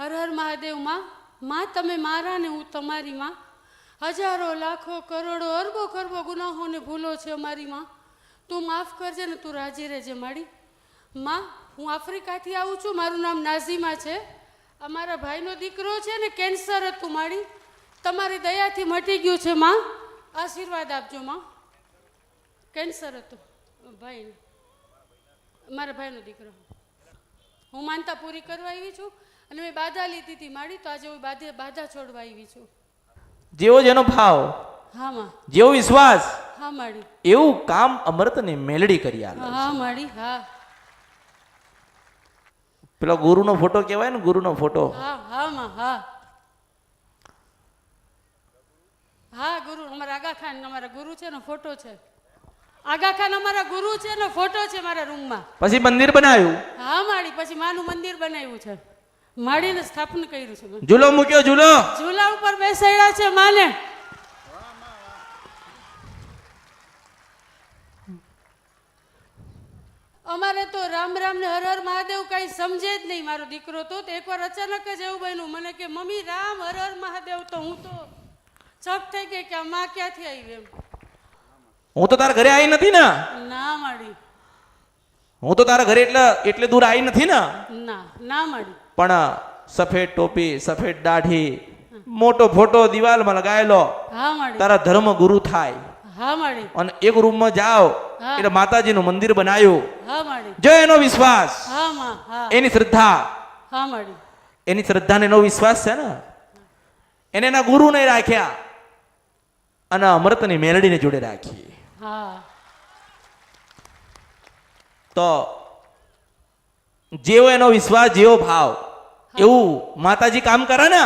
હર હર મહાદેવ માં. માં તમે મારા ને હું તમારી માં. હજારો લાખો કરોડો અરબો ખરબો ગુનાહો ને ભૂલો છે અમારી માં. તું માફ કરજે ને તું રાજી રહેજે માડી. માં હું આફ્રિકાથી આવું છું, મારું નામ નાઝીમા છે. અમારા ભાઈનો દીકરો છે ને કેન્સર હતું માડી, તમારી દયાથી મટી ગયું છે માં, આશીર્વાદ આપજો માં. કેન્સર હતું ભાઈને, મારા ભાઈનો દીકરો. હું માનતા પૂરી કરવા આવી છું અને મેં બાધા લીધી હતી માડી, તો આજે હું બાધા છોડવા આવી છું. જેવો જેનો ભાવ, હા માં, જેવો વિશ્વાસ, હા માડી, એવું કામ અમૃતની મેલડી કરી આલે. હા માડી, હા પેલો ગુરુનો ફોટો કહેવાય ને, ગુરુનો ફોટો. હા હા માં, હા હા ગુરુ અમારા આગા ખાન, અમારા ગુરુ છે ને ફોટો છે. આગા ખાન અમારા ગુરુ છે ને ફોટો છે મારા રૂમમાં. પછી મંદિર બનાવ્યું. હા માડી, પછી માનું મંદિર બનાવ્યું છે, માડીને સ્થાપન કર્યું છે. ઝૂલો મૂક્યો, ઝૂલો ઝૂલા ઉપર બેસાડ્યા છે માને. અમારે તો રામ રામ ને હર હર મહાદેવ કઈ સમજે જ નહીં. મારો દીકરો તો એકવાર અચાનક જ એવું બન્યું, મને કે મમ્મી રામ હર હર મહાદેવ. તો હું તો ચક થઈ ગઈ કે આ માં ક્યાંથી આવી એમ. હું તો તારા ઘરે આવી નથી ને. ના માડી, હું તો તારા ઘરે એટલે દૂર આવી નથી ને. ના ના માડી. પણ સફેદ ટોપી, સફેદ દાઢી, મોટો ફોટો દિવાલમાં લગાયેલો, હા માડી, તારા ધર્મ ગુરુ થાય. હા માડી, અને એક રૂમમાં જાઓ એટલે માતાજીનું મંદિર બનાવ્યું. હા માડી, જો એનો વિશ્વાસ, હા માં, હા એની શ્રદ્ધા, હા માડી, એની શ્રદ્ધાને એનો વિશ્વાસ છે ને, એને એના ગુરુને રાખ્યા અને અમૃતની મેલડીને જોડે રાખી. હા તો જેવો એનો વિશ્વાસ, જેવો ભાવ, એવું માતાજી કામ કરે ને.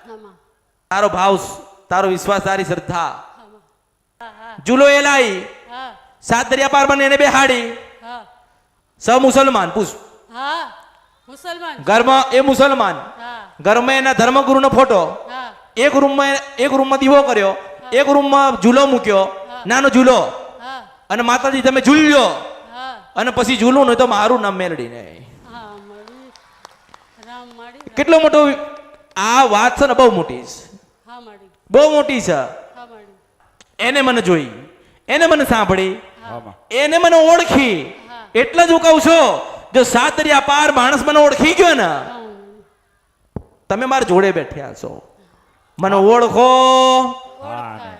હા માં, તારો ભાવ, તારો વિશ્વાસ, તારી શ્રદ્ધા. હા માં, હા હા ઝૂલો એ લાઈ, હા સાત દરિયા પાર બને એને બેહાડી. હા સ મુસલમાન પૂછ, હા મુસલમાન, ઘરમાં એ મુસલમાન, હા ઘરમાં એના ધર્મગુરુનો ફોટો. હા એક રૂમમાં દીવો કર્યો, એક રૂમમાં ઝૂલો મૂક્યો, નાનો ઝૂલો. હા અને માતાજી તમે ઝૂલ્યો, હા અને પછી ઝૂલું નહીં તો મારું નામ મેલડી નહીં. હા માડી, રામ માડી, કેટલો મોટો આ વાત છે ને, બહુ મોટી છે, હા માડી, બહુ મોટી છે. હા માડી, એને મને જોઈ, એને મને સાંભળી, હા એને મને ઓળખી. હા. એટલે જ હું કહું છું, જો સાત દરિયા પાર માણસ મને ઓળખી ગયો ને, હા તમે મારા જોડે બેઠ્યા છો, મને ઓળખો. ઓળખાય.